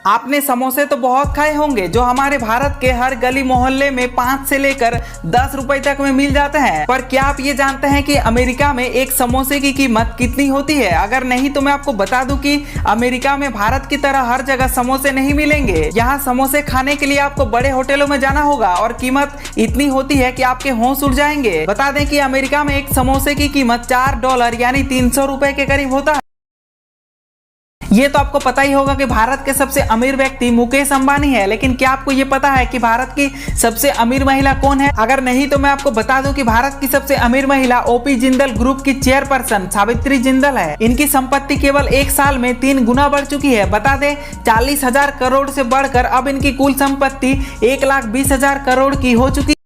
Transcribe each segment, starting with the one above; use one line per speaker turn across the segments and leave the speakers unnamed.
आपने समोसे तो बहुत खाए होंगे जो हमारे भारत के हर गली मोहल्ले में 5 से लेकर 10 रुपए तक में मिल जाते हैं। पर क्या आप ये जानते हैं कि अमेरिका में एक समोसे की कीमत कितनी होती है? अगर नहीं तो मैं आपको बता दूं कि अमेरिका में भारत की तरह हर जगह समोसे नहीं मिलेंगे। यहाँ समोसे खाने के लिए आपको बड़े होटलों में जाना होगा और कीमत इतनी होती है कि आपके होश उड़ जाएंगे। बता दें कि अमेरिका में एक समोसे की कीमत $4 यानी 300 रुपए के करीब होता है। ये तो आपको पता ही होगा कि भारत के सबसे अमीर व्यक्ति मुकेश अंबानी है, लेकिन क्या आपको ये पता है कि भारत की सबसे अमीर महिला कौन है? अगर नहीं तो मैं आपको बता दूं कि भारत की सबसे अमीर महिला ओपी जिंदल ग्रुप की चेयरपर्सन सावित्री जिंदल है। इनकी संपत्ति केवल 1 साल में 3 गुना बढ़ चुकी है। बता दें 40,000 करोड़ से बढ़कर अब इनकी कुल संपत्ति 1,20,000 करोड़ की हो चुकी है।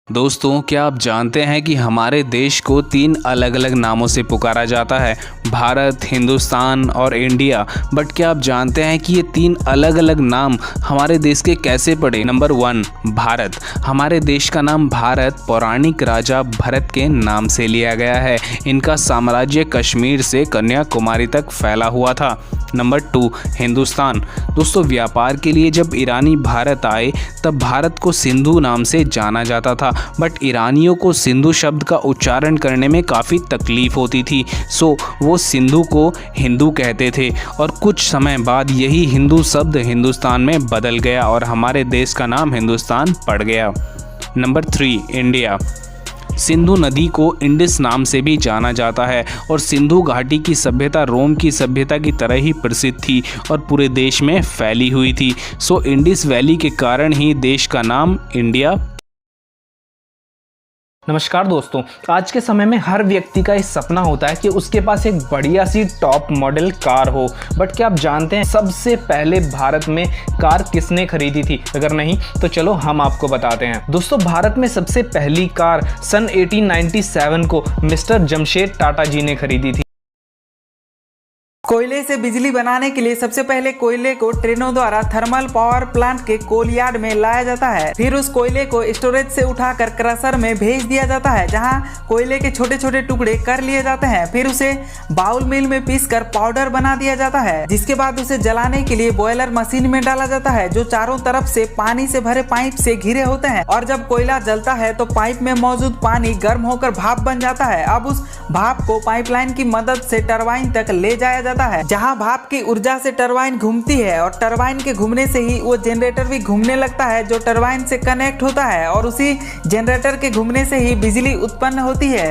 दोस्तों, क्या आप जानते हैं कि हमारे देश को 3 अलग अलग नामों से पुकारा जाता है? भारत, हिंदुस्तान और इंडिया। बट क्या आप जानते हैं कि ये 3 अलग अलग नाम हमारे देश के कैसे पड़े? नंबर 1, भारत। हमारे देश का नाम भारत पौराणिक राजा भरत के नाम से लिया गया है। इनका साम्राज्य कश्मीर से कन्याकुमारी तक फैला हुआ था। नंबर 2, हिंदुस्तान। दोस्तों, व्यापार के लिए जब ईरानी भारत आए तब भारत को सिंधु नाम से जाना जाता था, बट ईरानियों को सिंधु शब्द का उच्चारण करने में काफ़ी तकलीफ होती थी, सो वो सिंधु को हिंदू कहते थे और कुछ समय बाद यही हिंदू शब्द हिंदुस्तान में बदल गया और हमारे देश का नाम हिंदुस्तान पड़ गया। Number 3, India. सिंधु नदी को इंडिस नाम से भी जाना जाता है और सिंधु घाटी की सभ्यता रोम की सभ्यता की तरह ही प्रसिद्ध थी और पूरे देश में फैली हुई थी। सो इंडिस वैली के कारण ही देश का नाम इंडिया।
नमस्कार दोस्तों, आज के समय में हर व्यक्ति का एक सपना होता है कि उसके पास एक बढ़िया सी टॉप मॉडल कार हो। बट क्या आप जानते हैं सबसे पहले भारत में कार किसने खरीदी थी? अगर नहीं तो चलो हम आपको बताते हैं। दोस्तों, भारत में सबसे पहली कार सन 1897 को मिस्टर जमशेद टाटा जी ने खरीदी थी।
कोयले से बिजली बनाने के लिए सबसे पहले कोयले को ट्रेनों द्वारा थर्मल पावर प्लांट के कोल यार्ड में लाया जाता है। फिर उस कोयले को स्टोरेज से उठाकर क्रशर में भेज दिया जाता है, जहां कोयले के छोटे छोटे टुकड़े कर लिए जाते हैं। फिर उसे बाउल मिल में पीसकर पाउडर बना दिया जाता है, जिसके बाद उसे जलाने के लिए बॉयलर मशीन में डाला जाता है, जो चारों तरफ से पानी से भरे पाइप से घिरे होते हैं। और जब कोयला जलता है तो पाइप में मौजूद पानी गर्म होकर भाप बन जाता है। अब उस भाप को पाइपलाइन की मदद से टरबाइन तक ले जाया जाता है, जहां भाप की ऊर्जा से टरबाइन घूमती है और टरबाइन के घूमने से ही वो जनरेटर भी घूमने लगता है, जो टरबाइन से कनेक्ट होता है और उसी जनरेटर के घूमने से ही बिजली उत्पन्न होती है।